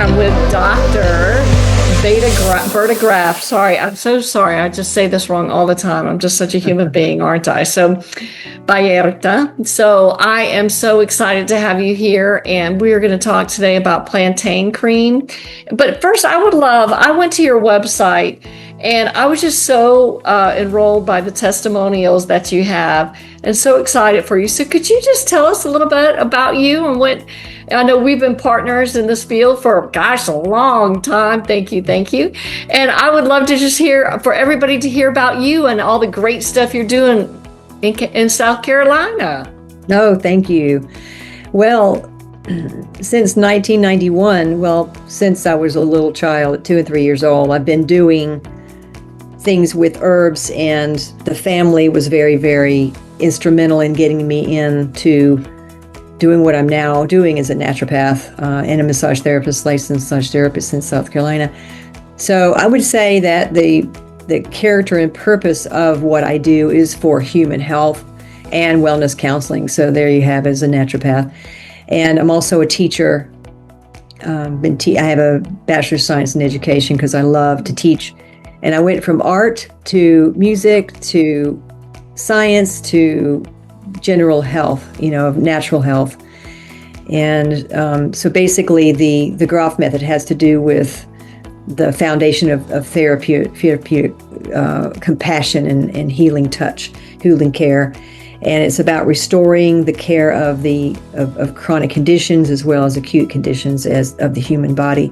I'm with Dr. Berta Graff. Sorry, I'm so sorry. I just say this wrong all the time. I'm just such a human being, aren't I? So, Berta. So I am so excited to have you here, and we are going to talk today about plantain cream. But first, I went to your website, and I was just so enrolled by the testimonials that you have, and so excited for you. So could you just tell us a little bit about you and what? I know we've been partners in this field for, gosh, a long time. Thank you. And I would love to just for everybody to hear about you and all the great stuff you're doing in South Carolina. No, thank you. Well, since 1991, since I was a little child at 2 and 3 years old, I've been doing things with herbs, and the family was very, very instrumental in getting me into doing what I'm now doing as a naturopath and a massage therapist, licensed massage therapist in South Carolina. So I would say that the character and purpose of what I do is for human health and wellness counseling. So there you have as a naturopath. And I'm also a teacher. I have a Bachelor's of Science in Education because I love to teach. And I went from art to music to science to general health, natural health. And so basically the Graff Method has to do with the foundation of therapeutic compassion and healing touch, healing care. And it's about restoring the care of chronic conditions as well as acute conditions of the human body.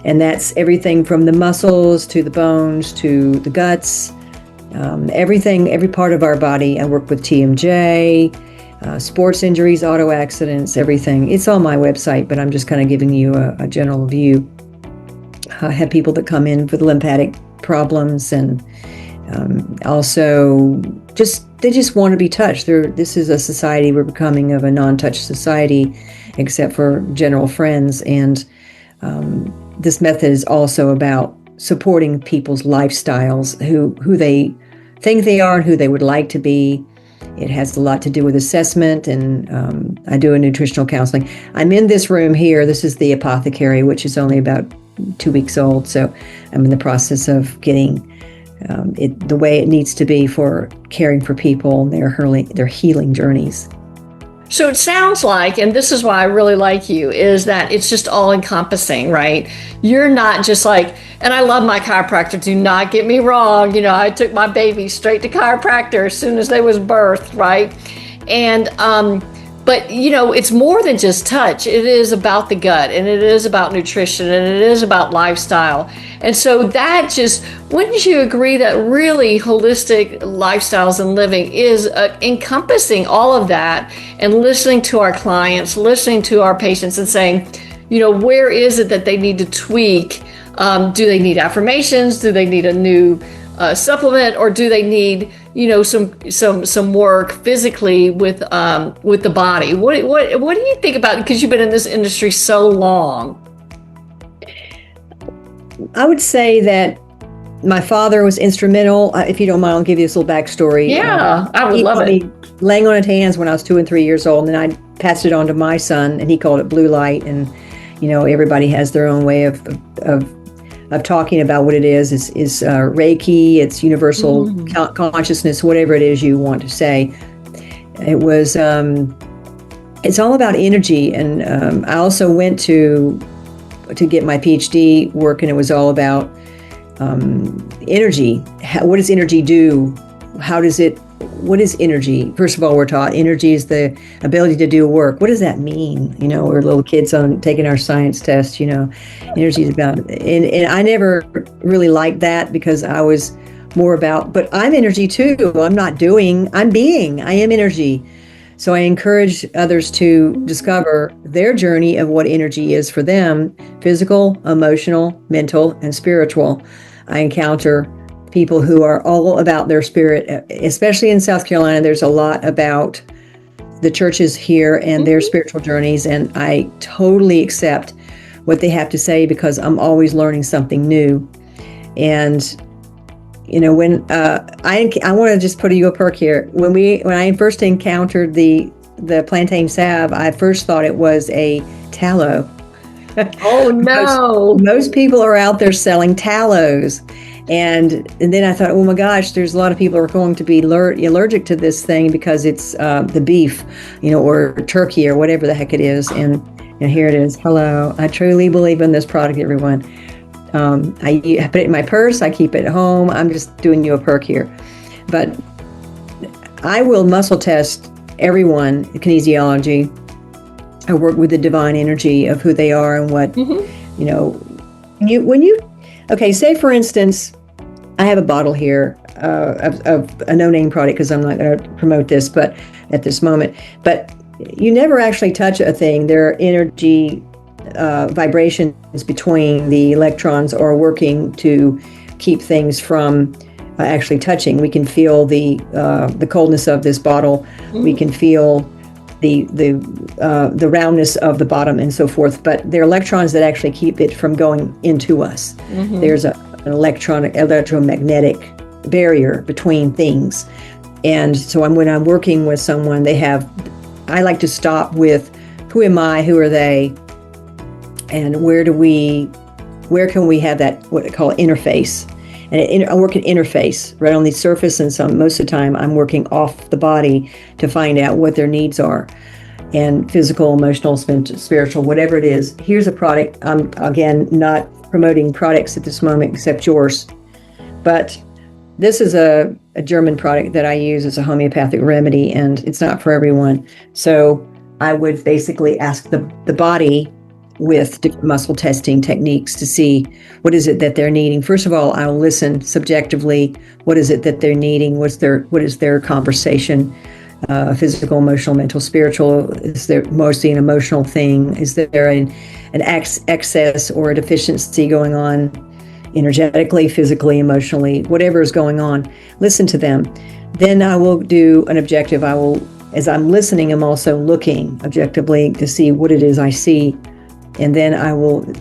And that's everything from the muscles to the bones to the guts, every part of our body. I work with TMJ, sports injuries, auto accidents, everything. It's on my website, but I'm just kind of giving you a general view. I have people that come in with lymphatic problems, and also they just want to be touched. This is a society, we're becoming of a non-touch society, except for general friends. And this method is also about supporting people's lifestyles, who they think they are and who they would like to be. It has a lot to do with assessment, and I do a nutritional counseling. I'm in this room here. This is the apothecary, which is only about 2 weeks old. So I'm in the process of getting it the way it needs to be for caring for people and their healing journeys. So it sounds like, and this is why I really like you, is that it's just all encompassing, right? You're not just like, and I love my chiropractor, do not get me wrong. I took my baby straight to chiropractor as soon as they was birthed, right? And, but it's more than just touch. It is about the gut, and it is about nutrition, and it is about lifestyle. And so wouldn't you agree that really holistic lifestyles and living is encompassing all of that, and listening to our clients, listening to our patients and saying, where is it that they need to tweak? Do they need affirmations? Do they need a new supplement, or do they need some work physically with the body? What do you think about it? Because you've been in this industry so long. I would say that my father was instrumental. If you don't mind, I'll give you this little backstory. Yeah, I would love it. He laying on his hands when I was 2 and 3 years old, and then I passed it on to my son, and he called it blue light. And everybody has their own way of talking about what it is. Is Reiki, it's universal consciousness, whatever it is you want to say. It was, it's all about energy. And I also went to get my PhD work, and it was all about energy. What does energy do? What is energy? First of all, we're taught energy is the ability to do work. What does that mean? We're little kids taking our science test, energy is about, and I never really liked that, because I was more about, but I'm energy too. I'm not doing, I'm being, I am energy. So I encourage others to discover their journey of what energy is for them: physical, emotional, mental, and spiritual. I encounter people who are all about their spirit, especially in South Carolina. There's a lot about the churches here and their spiritual journeys, and I totally accept what they have to say, because I'm always learning something new. And when I want to just put you a perk here. When I first encountered the Plantain Salve, I first thought it was a tallow. Oh no. Most people are out there selling tallows. And then I thought, oh my gosh, there's a lot of people who are going to be allergic to this thing because it's the beef, or turkey or whatever the heck it is. And here it is. Hello. I truly believe in this product, everyone. I put it in my purse. I keep it at home. I'm just doing you a perk here. But I will muscle test everyone in kinesiology. I work with the divine energy of who they are and what, okay, say for instance, I have a bottle here of a no-name product because I'm not going to promote this, but at this moment, but you never actually touch a thing. There are energy vibrations between the electrons are working to keep things from actually touching. We can feel the coldness of this bottle. Mm-hmm. We can feel the roundness of the bottom and so forth, but there are electrons that actually keep it from going into us. Mm-hmm. There's an electromagnetic barrier between things. And so when I'm working with someone, I like to stop with who am I, who are they, and where can we have that, what I call interface. And I work at interface right on the surface, and most of the time I'm working off the body to find out what their needs are, and physical, emotional, spiritual, whatever it is. Here's a product. I'm, again, not promoting products at this moment except yours, but this is a German product that I use as a homeopathic remedy, and it's not for everyone. So I would basically ask the body with different muscle testing techniques to see what is it that they're needing. First of all, I'll listen subjectively. What is it that they're needing? What is their conversation? Physical, emotional, mental, spiritual. Is there mostly an emotional thing? Is there an excess or a deficiency going on energetically, physically, emotionally, whatever is going on? Listen to them. Then I will do an objective. As I'm listening, I'm also looking objectively to see what it is I see. And then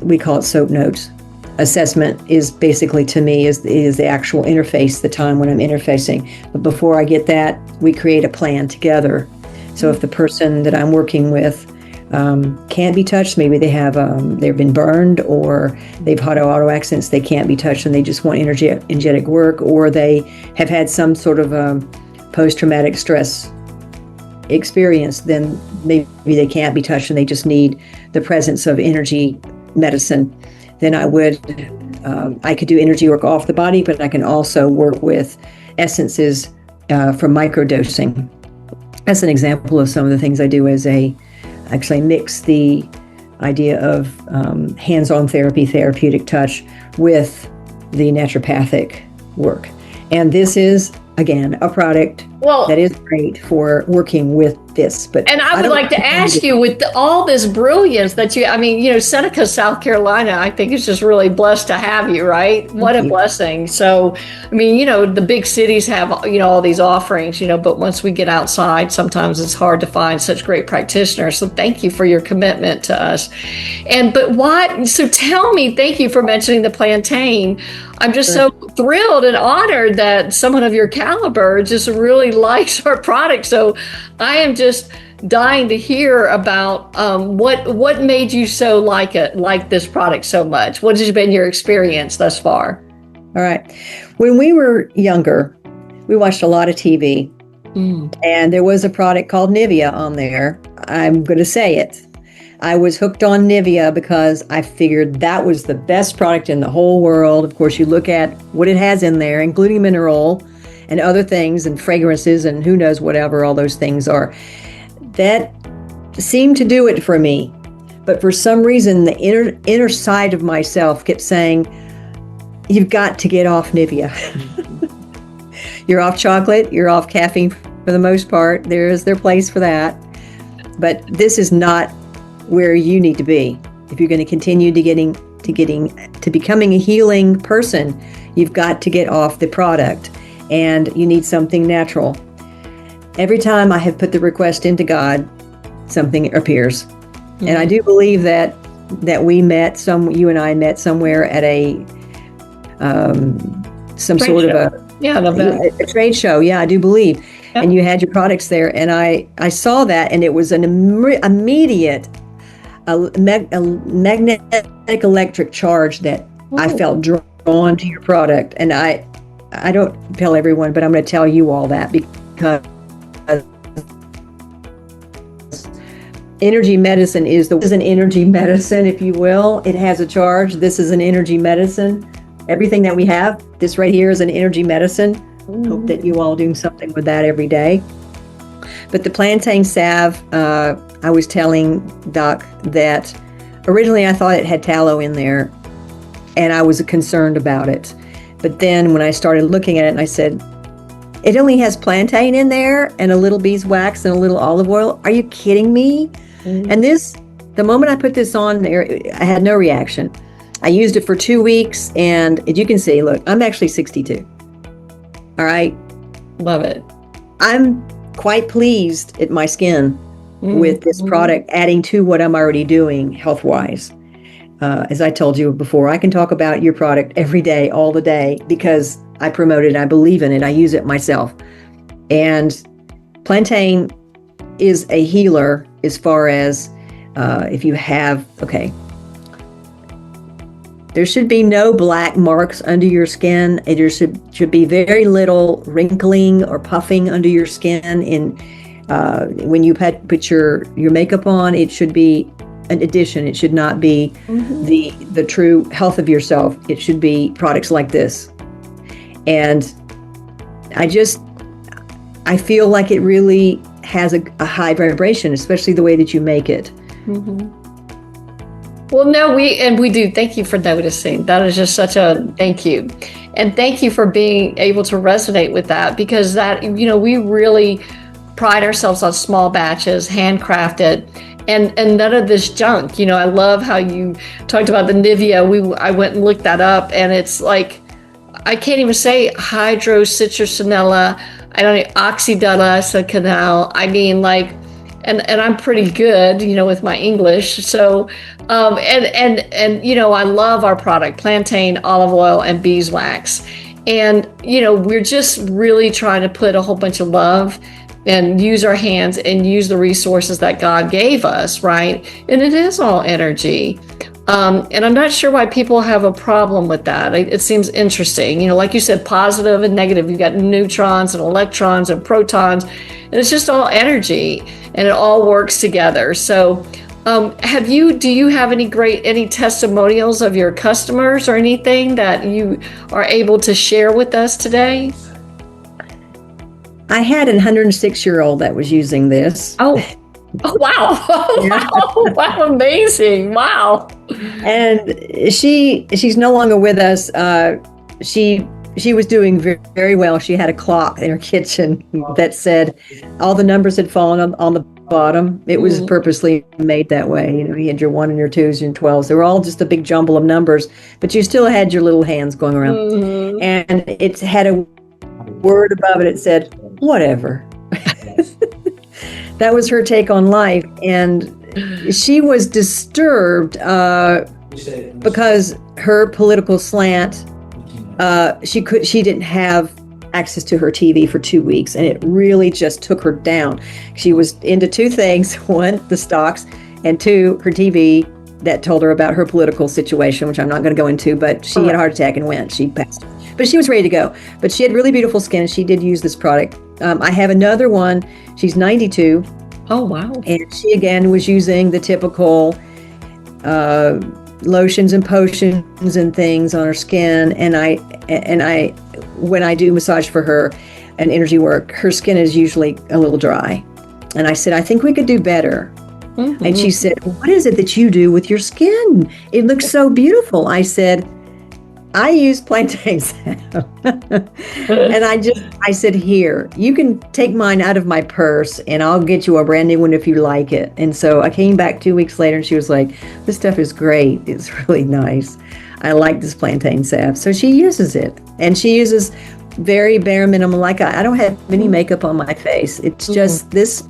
we call it soap notes. Assessment is basically, to me, is the actual interface, the time when I'm interfacing. But before I get that, we create a plan together. So if the person that I'm working with can't be touched, maybe they've been burned, or they've had auto accidents, they can't be touched and they just want energetic work, or they have had some sort of post-traumatic stress experience, then maybe they can't be touched and they just need the presence of energy medicine. Then I could do energy work off the body, but I can also work with essences from microdosing. That's an example of some of the things I do actually mix the idea of hands-on therapeutic touch with the naturopathic work. And this is, again, a product that is great for working with this. And I would like to ask you, with all this brilliance that Seneca, South Carolina, I think is just really blessed to have you, right? What a blessing. So, the big cities have, all these offerings, but once we get outside, sometimes it's hard to find such great practitioners. So thank you for your commitment to us. So tell me, thank you for mentioning the plantain. I'm just so thrilled and honored that someone of your caliber just really likes our product. So I am just dying to hear about what made you so like this product so much. What has been your experience thus far? All right. When we were younger, we watched a lot of TV, and there was a product called Nivea on there. I'm going to say it. I was hooked on Nivea because I figured that was the best product in the whole world. Of course, you look at what it has in there, including mineral and other things and fragrances and who knows whatever all those things are. That seemed to do it for me. But for some reason, the inner side of myself kept saying, you've got to get off Nivea. You're off chocolate, you're off caffeine for the most part. There's their place for that. But this is not where you need to be. If you're going to continue to becoming a healing person, you've got to get off the product, and you need something natural. Every time I have put the request into God, something appears. Mm-hmm. And I do believe that you and I met somewhere at a trade show. Yeah, I do believe. Yep. And you had your products there, and I saw that, and it was an immediate a magnetic electric charge that I felt drawn to your product. And I don't tell everyone, but I'm going to tell you all that because energy medicine is an energy medicine, if you will. It has a charge. This is an energy medicine. Everything that we have, this right here is an energy medicine. Hope that you all do something with that every day. But the Plantain Salve, I was telling Doc that originally I thought it had tallow in there, and I was concerned about it. But then when I started looking at it, and I said, it only has plantain in there and a little beeswax and a little olive oil. Are you kidding me? And the moment I put this on there, I had no reaction. I used it for 2 weeks, and as you can see, look, I'm actually 62. All right. Love it. I'm quite pleased at my skin with this product, adding to what I'm already doing health-wise. As I told you before, I can talk about your product every day, all the day, because I promote it, I believe in it, I use it myself. And plantain is a healer as far as if you have, there should be no black marks under your skin. There should be very little wrinkling or puffing under your skin. When you put your makeup on, it should be an addition. It should not be the true health of yourself. It should be products like this. And I feel like it really has a high vibration, especially the way that you make it. Well, no, we do. Thank you for noticing. That is just such a thank you. And thank you for being able to resonate with that, because that, we really pride ourselves on small batches, handcrafted, and none of this junk. I love how you talked about the Nivea. I went and looked that up, and it's like, I can't even say hydrocitrusinella. I don't know, oxydella. I mean, like, and I'm pretty good, with my English. So, I love our product, plantain, olive oil, and beeswax. And, we're just really trying to put a whole bunch of love and use our hands and use the resources that God gave us, right? And it is all energy. And I'm not sure why people have a problem with that. It seems interesting. Like you said, positive and negative. You've got neutrons and electrons and protons, and it's just all energy, and it all works together. So do you have any testimonials of your customers or anything that you are able to share with us today? I had a 106-year-old that was using this. Oh, wow. Oh, wow. Amazing. Wow. And she's no longer with us. She was doing very, very well. She had a clock in her kitchen that said all the numbers had fallen on the bottom. It was purposely made that way. You had your 1 and your 2s and 12s. They were all just a big jumble of numbers, but you still had your little hands going around. And it had a word above it. It said, whatever. That was her take on life. And she was disturbed because her political slant, she didn't have access to her TV for 2 weeks, and it really just took her down. She was into two things: one, the stocks, and two, her TV that told her about her political situation, which I'm not going to go into, but she had a heart attack and went. She passed. But she was ready to go. But she had really beautiful skin, and she did use this product. I have another one. She's 92. Oh, wow. And she, again, was using the typical lotions and potions and things on her skin. And I, when I do massage for her and energy work, her skin is usually a little dry. And I said, I think we could do better. And she said, what is it that you do with your skin? It looks so beautiful. I said, I use Plantain Salve. And I said, here, you can take mine out of my purse and I'll get you a brand new one if you like it. And so I came back 2 weeks later and she was like, this stuff is great. It's really nice. I like this Plantain Salve. So she uses it, and she uses very bare minimum. Like I don't have any makeup on my face. It's just this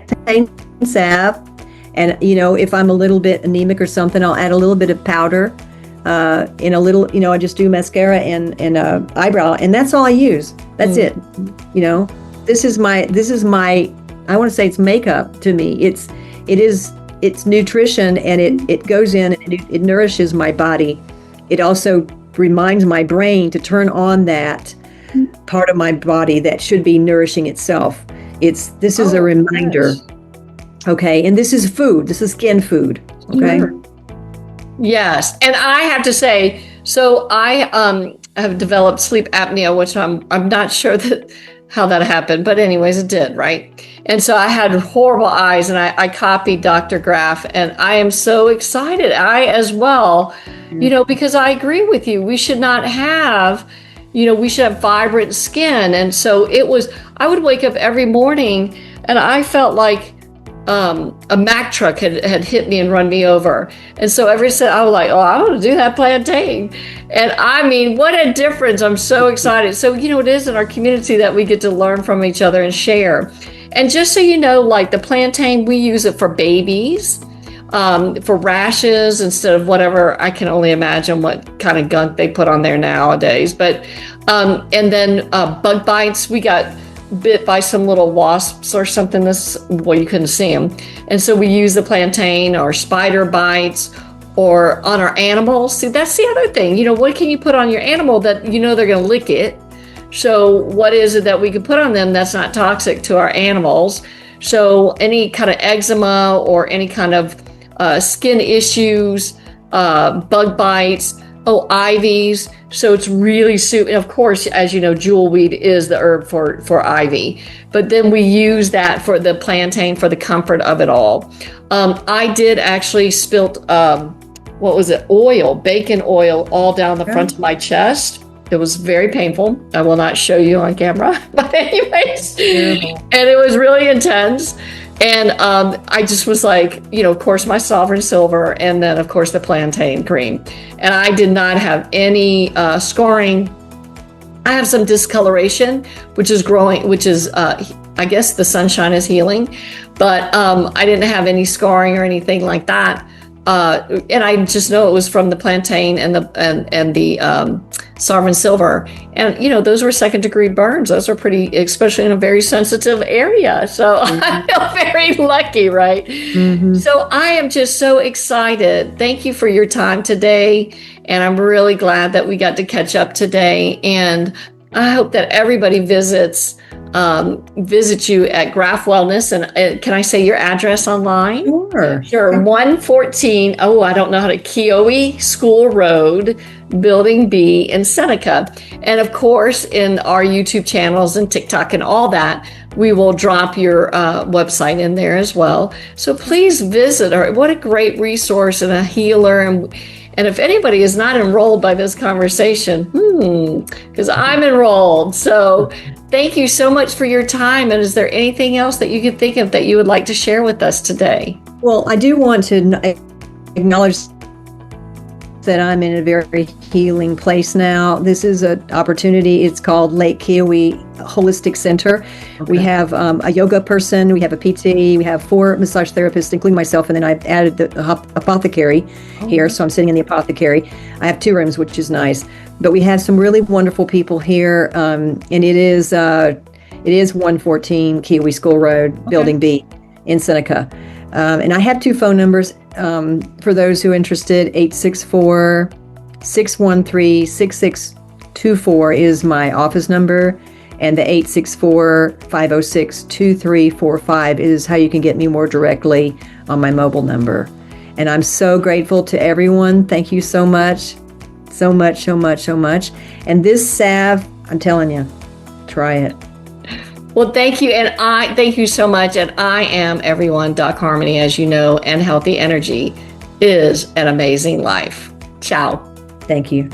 Plantain Salve. And, if I'm a little bit anemic or something, I'll add a little bit of powder. In a little, I just do mascara and eyebrow, and that's all I use. That's it. This is my, I want to say it's makeup to me. It is it's nutrition, and it goes in and it nourishes my body. It also reminds my brain to turn on that part of my body that should be nourishing itself. This is a reminder. Gosh. Okay, and this is food. This is skin food. Okay. Sure. Yes, and I have to say, so I have developed sleep apnea, which I'm not sure how that happened, but anyways, it did, right? And so I had horrible eyes, and I copied Dr. Graff, and I am so excited. I as well, because I agree with you. We should not have, we should have vibrant skin. And so I would wake up every morning and I felt like a Mack truck had hit me and run me over. And so I was like, oh, I want to do that plantain. And I mean, what a difference. I'm so excited. So, it is in our community that we get to learn from each other and share. And just so you know, like the plantain, we use it for babies, for rashes instead of whatever. I can only imagine what kind of gunk they put on there nowadays. But, and then bug bites, we got bit by some little wasps or something. You couldn't see them. And so we use the plantain, or spider bites, or on our animals. See, that's the other thing. What can you put on your animal that they're going to lick it? So what is it that we can put on them that's not toxic to our animals? So any kind of eczema or any kind of skin issues, bug bites, ivies. So it's really and of course, as you know, jewelweed is the herb for ivy. But then we use that for the plantain for the comfort of it all. I did actually spilt bacon oil all down the front of my chest. It was very painful. I will not show you on camera, but anyways, and it was really intense. And I just was like, of course, my sovereign silver, and then of course the plantain cream. And I did not have any scarring. I have some discoloration, which is growing, which is, I guess the sunshine is healing, but I didn't have any scarring or anything like that. And I just know it was from the plantain and the sovereign silver. And, those were second degree burns. Those are pretty, especially in a very sensitive area. So I feel very lucky, right? Mm-hmm. So I am just so excited. Thank you for your time today. And I'm really glad that we got to catch up today. And I hope that everybody visit you at Graff Wellness. And can I say your address online? Sure. 114, I don't know how to, Keowee School Road, Building B in Seneca. And of course, in our YouTube channels and TikTok and all that, we will drop your website in there as well. So please visit her. What a great resource and a healer. And if anybody is not enrolled by this conversation, because I'm enrolled. So thank you so much for your time. And is there anything else that you could think of that you would like to share with us today? Well, I do want to acknowledge that I'm in a very healing place now. This is an opportunity. It's called Lake Keowee Holistic Center. Okay. We have a yoga person, we have a PT, we have 4 massage therapists, including myself, and then I've added the apothecary here, so I'm sitting in the apothecary. I have 2 rooms, which is nice. But we have some really wonderful people here, and it is 114 Keowee School Road, Building B in Seneca. And I have 2 phone numbers for those who are interested. 864-613-6624 is my office number, and the 864-506-2345 is how you can get me more directly on my mobile number. And I'm so grateful to everyone. Thank you so much. So much, so much, so much. And this salve, I'm telling you, try it. Well, thank you. And I thank you so much. And I am everyone, Doc Harmony, as you know, and healthy energy is an amazing life. Ciao. Thank you.